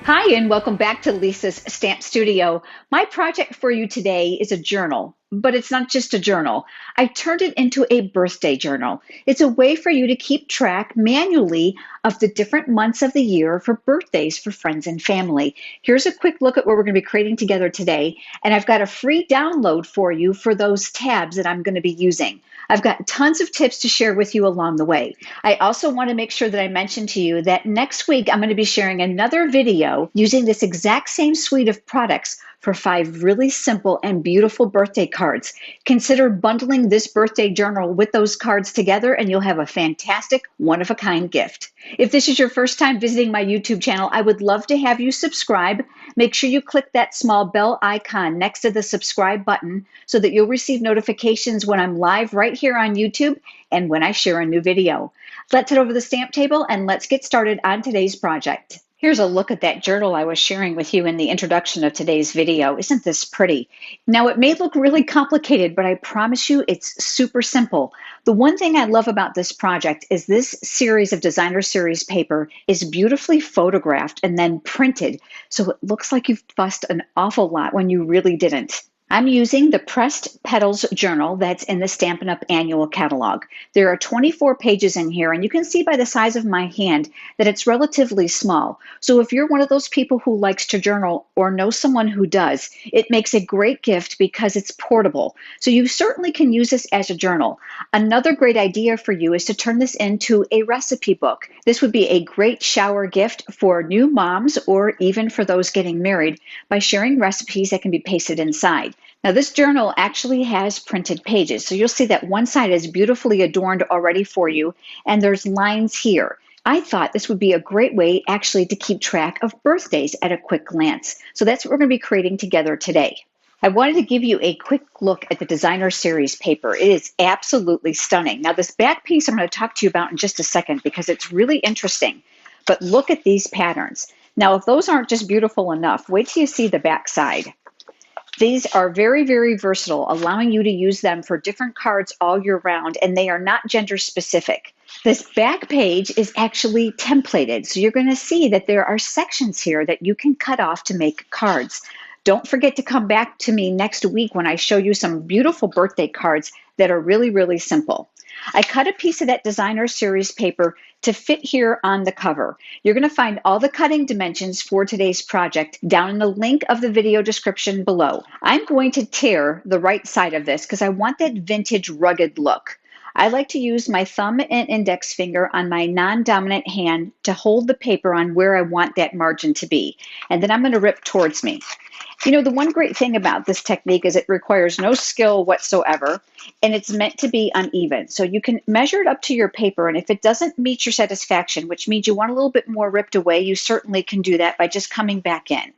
Hi, and welcome back to Lisa's Stamp Studio. My project for you today is a journal, but it's not just a journal. I turned it into a birthday journal. It's a way for you to keep track manually of the different months of the year for birthdays for friends and family. Here's a quick look at what we're going to be creating together today, and I've got a free download for you for those tabs that I'm going to be using. I've got tons of tips to share with you along the way. I also want to make sure that I mention to you that next week I'm going to be sharing another video using this exact same suite of products for 5 really simple and beautiful birthday cards. Consider bundling this birthday journal with those cards together and you'll have a fantastic, one-of-a-kind gift. If this is your first time visiting my YouTube channel, I would love to have you subscribe. Make sure you click that small bell icon next to the subscribe button so that you'll receive notifications when I'm live right here on YouTube and when I share a new video. Let's head over to the stamp table and let's get started on today's project. Here's a look at that journal I was sharing with you in the introduction of today's video. Isn't this pretty? Now, it may look really complicated, but I promise you it's super simple. The one thing I love about this project is this series of designer series paper is beautifully photographed and then printed, so it looks like you've fussed an awful lot when you really didn't. I'm using the Pressed Petals journal that's in the Stampin' Up! Annual catalog. There are 24 pages in here, and you can see by the size of my hand that it's relatively small. So if you're one of those people who likes to journal or know someone who does, it makes a great gift because it's portable. So you certainly can use this as a journal. Another great idea for you is to turn this into a recipe book. This would be a great shower gift for new moms or even for those getting married by sharing recipes that can be pasted inside. Now, this journal actually has printed pages, so you'll see that one side is beautifully adorned already for you, and there's lines here. I thought this would be a great way actually to keep track of birthdays at a quick glance. So that's what we're going to be creating together today. I wanted to give you a quick look at the designer series paper. It is absolutely stunning. Now, this back piece I'm going to talk to you about in just a second because it's really interesting. But look at these patterns. Now, if those aren't just beautiful enough, wait till you see the back side. These are very, very versatile, allowing you to use them for different cards all year round, and they are not gender specific. This back page is actually templated, so you're going to see that there are sections here that you can cut off to make cards. Don't forget to come back to me next week when I show you some beautiful birthday cards that are really, really simple. I cut a piece of that designer series paper to fit here on the cover. You're going to find all the cutting dimensions for today's project down in the link of the video description below. I'm going to tear the right side of this because I want that vintage rugged look. I like to use my thumb and index finger on my non-dominant hand to hold the paper on where I want that margin to be. And then I'm going to rip towards me. You know, the one great thing about this technique is it requires no skill whatsoever, and it's meant to be uneven. So you can measure it up to your paper, and if it doesn't meet your satisfaction, which means you want a little bit more ripped away, you certainly can do that by just coming back in.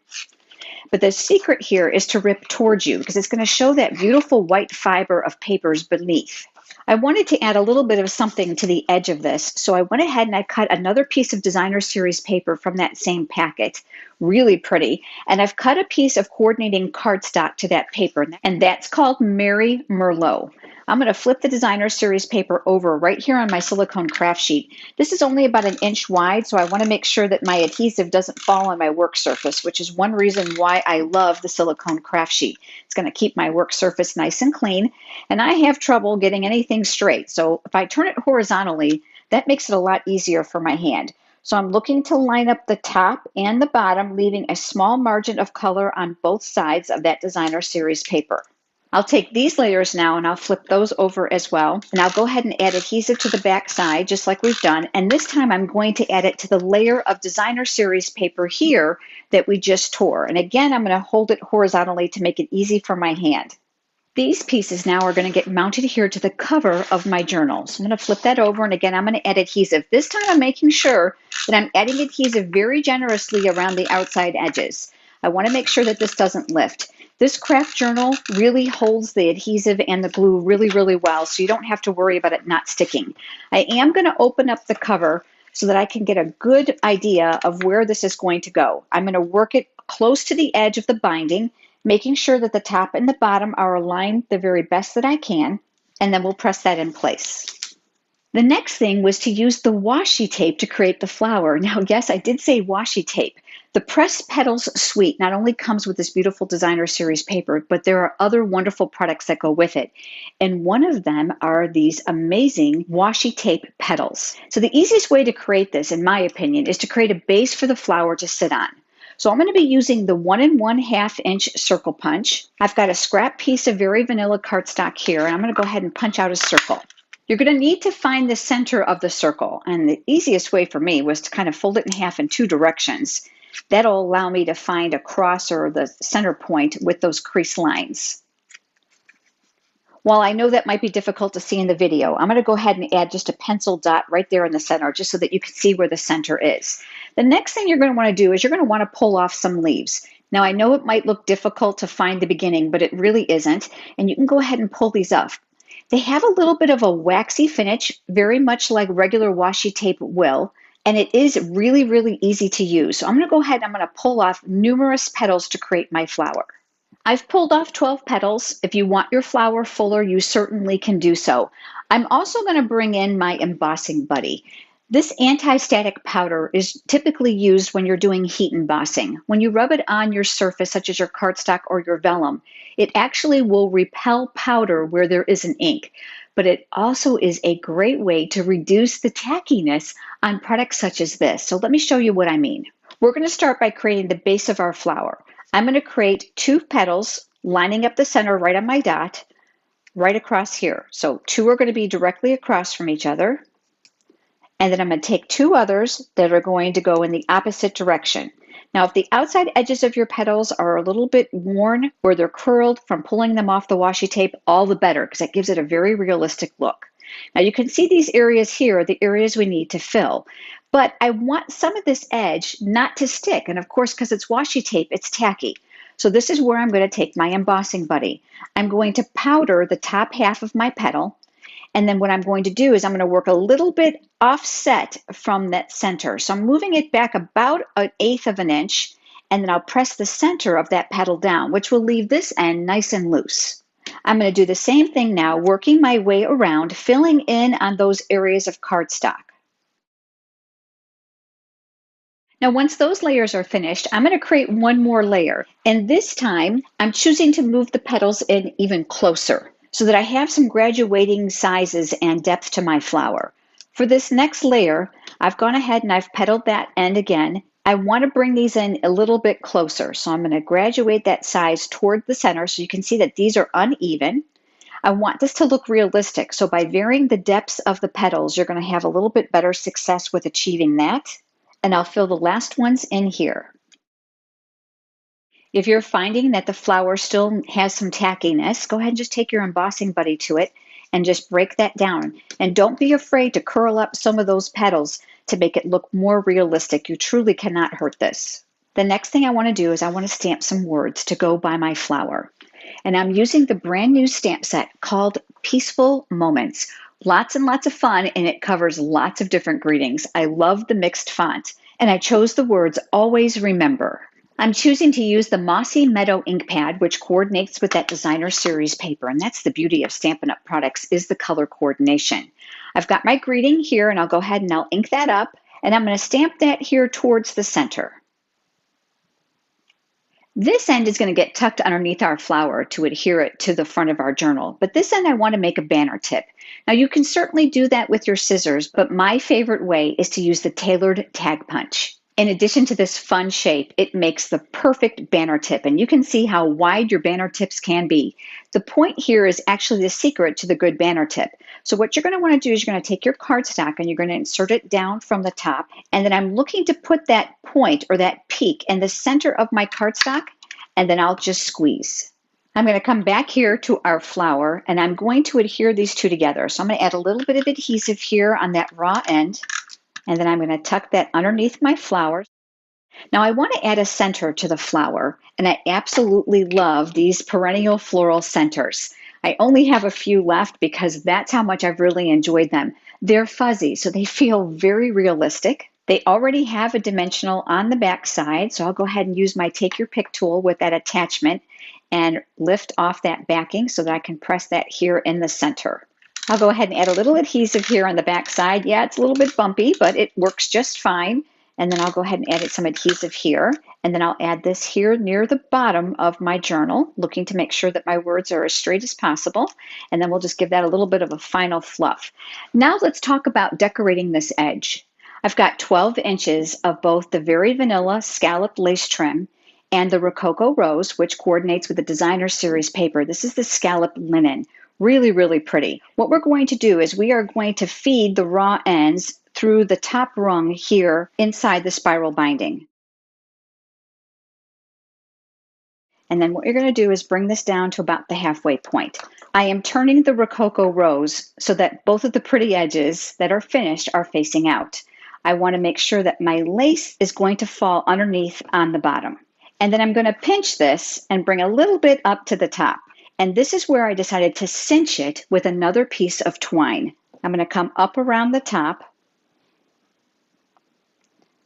But the secret here is to rip towards you because it's going to show that beautiful white fiber of papers beneath. I wanted to add a little bit of something to the edge of this, so I went ahead and I cut another piece of designer series paper from that same packet, really pretty, and I've cut a piece of coordinating cardstock to that paper, and that's called Mary Merlot. I'm going to flip the designer series paper over right here on my silicone craft sheet. This is only about 1 inch wide, so I want to make sure that my adhesive doesn't fall on my work surface, which is one reason why I love the silicone craft sheet. It's going to keep my work surface nice and clean, and I have trouble getting anything straight, so if I turn it horizontally, that makes it a lot easier for my hand. So I'm looking to line up the top and the bottom, leaving a small margin of color on both sides of that designer series paper. I'll take these layers now and I'll flip those over as well. And I'll go ahead and add adhesive to the back side, just like we've done. And this time I'm going to add it to the layer of designer series paper here that we just tore. And again, I'm going to hold it horizontally to make it easy for my hand. These pieces now are going to get mounted here to the cover of my journal. So I'm going to flip that over, and again, I'm going to add adhesive. This time I'm making sure that I'm adding adhesive very generously around the outside edges. I want to make sure that this doesn't lift. This craft journal really holds the adhesive and the glue really, really well, so you don't have to worry about it not sticking. I am going to open up the cover so that I can get a good idea of where this is going to go. I'm going to work it close to the edge of the binding, making sure that the top and the bottom are aligned the very best that I can, and then we'll press that in place. The next thing was to use the washi tape to create the flower. Now, yes, I did say washi tape. The Pressed Petals suite not only comes with this beautiful designer series paper, but there are other wonderful products that go with it. And one of them are these amazing washi tape petals. So the easiest way to create this, in my opinion, is to create a base for the flower to sit on. So I'm going to be using the 1 1/2 inch circle punch. I've got a scrap piece of very vanilla cardstock here, and I'm going to go ahead and punch out a circle. You're going to need to find the center of the circle, and the easiest way for me was to kind of fold it in half in two directions. That'll allow me to find a cross or the center point with those crease lines. While I know that might be difficult to see in the video, I'm going to go ahead and add just a pencil dot right there in the center just so that you can see where the center is. The next thing you're going to want to do is you're going to want to pull off some leaves. Now I know it might look difficult to find the beginning, but it really isn't, and you can go ahead and pull these off. They have a little bit of a waxy finish, very much like regular washi tape will, and it is really, really easy to use. So I'm going to go ahead and I'm going to pull off numerous petals to create my flower. I've pulled off 12 petals. If you want your flower fuller, you certainly can do so. I'm also going to bring in my embossing buddy. This anti-static powder is typically used when you're doing heat embossing. When you rub it on your surface, such as your cardstock or your vellum, it actually will repel powder where there is an ink. But it also is a great way to reduce the tackiness on products such as this. So let me show you what I mean. We're going to start by creating the base of our flower. I'm going to create 2 petals lining up the center right on my dot, right across here. So 2 are going to be directly across from each other. And then I'm going to take 2 others that are going to go in the opposite direction. Now, if the outside edges of your petals are a little bit worn or they're curled from pulling them off the washi tape, all the better, because that gives it a very realistic look. Now, you can see these areas here are the areas we need to fill. But I want some of this edge not to stick. And of course, because it's washi tape, it's tacky. So this is where I'm going to take my embossing buddy. I'm going to powder the top half of my petal. And then what I'm going to do is I'm going to work a little bit offset from that center. So I'm moving it back about 1/8 of an inch, and then I'll press the center of that petal down, which will leave this end nice and loose. I'm going to do the same thing now, working my way around, filling in on those areas of cardstock. Now, once those layers are finished, I'm going to create one more layer. And this time, I'm choosing to move the petals in even closer so that I have some graduating sizes and depth to my flower. For this next layer, I've gone ahead and I've petaled that end again. I want to bring these in a little bit closer. So I'm going to graduate that size toward the center so you can see that these are uneven. I want this to look realistic. So by varying the depths of the petals, you're going to have a little bit better success with achieving that. And I'll fill the last ones in here. If you're finding that the flower still has some tackiness, go ahead and just take your embossing buddy to it and just break that down. And don't be afraid to curl up some of those petals to make it look more realistic. You truly cannot hurt this. The next thing I want to do is I want to stamp some words to go by my flower. And I'm using the brand new stamp set called Peaceful Moments. Lots and lots of fun, and it covers lots of different greetings. I love the mixed font, and I chose the words Always Remember. I'm choosing to use the Mossy Meadow ink pad, which coordinates with that designer series paper, and that's the beauty of Stampin' Up! Products is the color coordination. I've got my greeting here, and I'll go ahead and I'll ink that up, and I'm going to stamp that here towards the center. This end is going to get tucked underneath our flower to adhere it to the front of our journal, but this end I want to make a banner tip. Now you can certainly do that with your scissors, but my favorite way is to use the tailored tag punch. In addition to this fun shape, it makes the perfect banner tip, and you can see how wide your banner tips can be. The point here is actually the secret to the good banner tip. So what you're going to want to do is you're going to take your cardstock and you're going to insert it down from the top, and then I'm looking to put that point or that peak in the center of my cardstock, and then I'll just squeeze. I'm going to come back here to our flower, and I'm going to adhere these two together. So I'm going to add a little bit of adhesive here on that raw end, and then I'm going to tuck that underneath my flower. Now I want to add a center to the flower, and I absolutely love these perennial floral centers. I only have a few left because that's how much I've really enjoyed them. They're fuzzy, so they feel very realistic. They already have a dimensional on the back side, so I'll go ahead and use my Take Your Pick tool with that attachment and lift off that backing so that I can press that here in the center. I'll go ahead and add a little adhesive here on the back side. Yeah, it's a little bit bumpy, but it works just fine. And then I'll go ahead and add some adhesive here. And then I'll add this here near the bottom of my journal, looking to make sure that my words are as straight as possible. And then we'll just give that a little bit of a final fluff. Now let's talk about decorating this edge. I've got 12 inches of both the Very Vanilla scalloped lace trim and the Rococo Rose, which coordinates with the Designer Series paper. This is the scalloped linen. Really, really pretty. What we're going to do is we are going to feed the raw ends through the top rung here inside the spiral binding. And then what you're going to do is bring this down to about the halfway point. I am turning the Rococo Rose so that both of the pretty edges that are finished are facing out. I want to make sure that my lace is going to fall underneath on the bottom. And then I'm going to pinch this and bring a little bit up to the top. And this is where I decided to cinch it with another piece of twine. I'm going to come up around the top.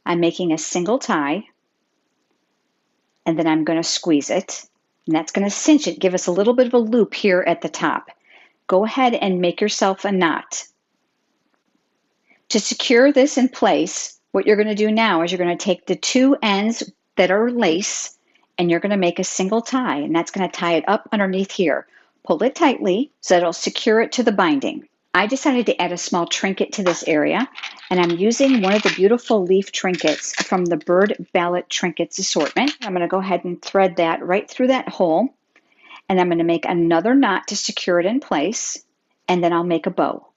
I'm making a single tie. And then I'm going to squeeze it. And that's going to cinch it, give us a little bit of a loop here at the top. Go ahead and make yourself a knot. To secure this in place, what you're going to do now is you're going to take the two ends that are lace and you're going to make a single tie, and that's going to tie it up underneath here. Pull it tightly so it'll secure it to the binding. I decided to add a small trinket to this area, and I'm using one of the beautiful leaf trinkets from the Bird Ballot Trinkets assortment. I'm going to go ahead and thread that right through that hole, and I'm going to make another knot to secure it in place, and then I'll make a bow.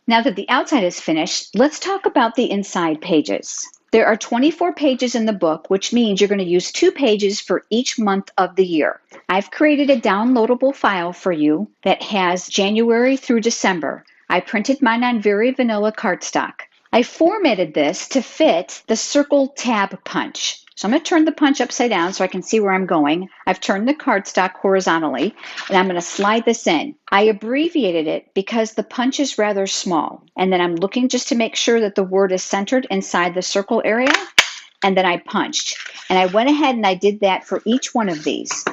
Now that the outside is finished, let's talk about the inside pages. There are 24 pages in the book, which means you're going to use 2 pages for each month of the year. I've created a downloadable file for you that has January through December. I printed mine on Very Vanilla cardstock. I formatted this to fit the circle tab punch. So I'm going to turn the punch upside down so I can see where I'm going. I've turned the cardstock horizontally, and I'm going to slide this in. I abbreviated it because the punch is rather small. And then I'm looking just to make sure that the word is centered inside the circle area. And then I punched. And I went ahead and I did that for each one of these.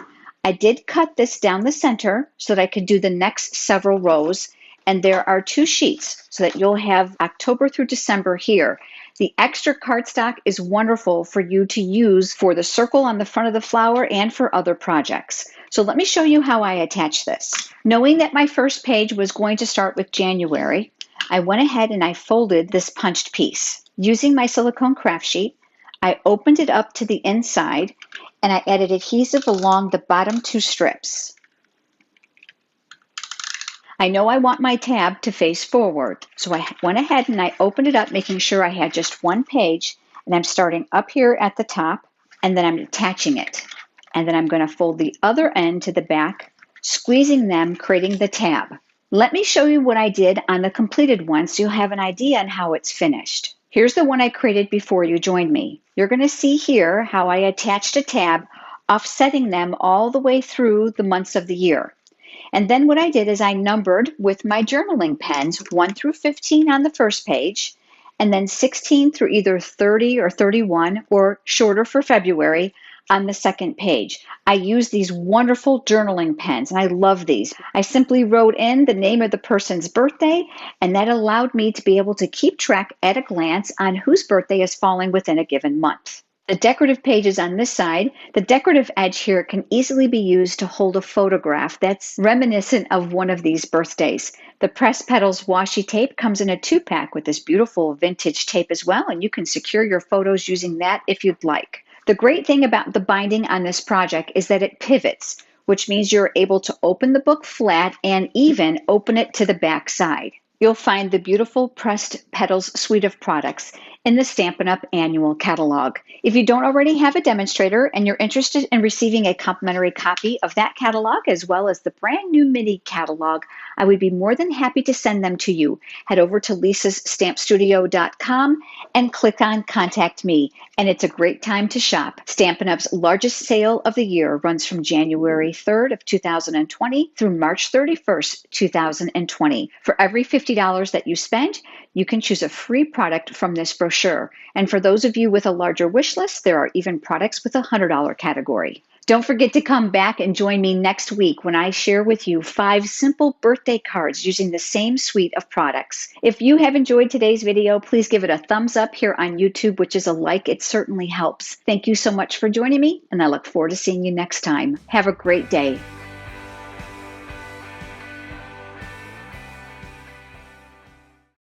I did cut this down the center so that I could do the next several rows. And there are 2 sheets so that you'll have October through December here. The extra cardstock is wonderful for you to use for the circle on the front of the flower and for other projects. So let me show you how I attach this. Knowing that my first page was going to start with January, I went ahead and I folded this punched piece. Using my silicone craft sheet, I opened it up to the inside and I added adhesive along the bottom 2 strips. I know I want my tab to face forward, so I went ahead and I opened it up, making sure I had just 1 page, and I'm starting up here at the top, and then I'm attaching it. And then I'm going to fold the other end to the back, squeezing them, creating the tab. Let me show you what I did on the completed one so you'll have an idea on how it's finished. Here's the one I created before you joined me. You're going to see here how I attached a tab, offsetting them all the way through the months of the year. And then what I did is I numbered with my journaling pens 1 through 15 on the first page, and then 16 through either 30 or 31 or shorter for February on the second page. I use these wonderful journaling pens, and I love these. I simply wrote in the name of the person's birthday, and that allowed me to be able to keep track at a glance on whose birthday is falling within a given month. The decorative pages on this side, the decorative edge here can easily be used to hold a photograph that's reminiscent of one of these birthdays. The Press Petals washi tape comes in a 2-pack with this beautiful vintage tape as well, and you can secure your photos using that if you'd like. The great thing about the binding on this project is that it pivots, which means you're able to open the book flat and even open it to the back side. You'll find the beautiful Pressed Petals suite of products in the Stampin' Up! Annual Catalog. If you don't already have a demonstrator and you're interested in receiving a complimentary copy of that catalog as well as the brand new mini catalog, I would be more than happy to send them to you. Head over to lisasstampstudio.com and click on Contact Me, and it's a great time to shop. Stampin' Up's largest sale of the year runs from January 3rd of 2020 through March 31st, 2020. For every $50 that you spend, You can choose a free product from this brochure. And for those of you with a larger wish list, there are even products with a $100 category. Don't forget to come back and join me next week when I share with you 5 simple birthday cards using the same suite of products. If you have enjoyed today's video, please give it a thumbs up here on YouTube, which is a like. It certainly helps. Thank you so much for joining me, and I look forward to seeing you next time. Have a great day.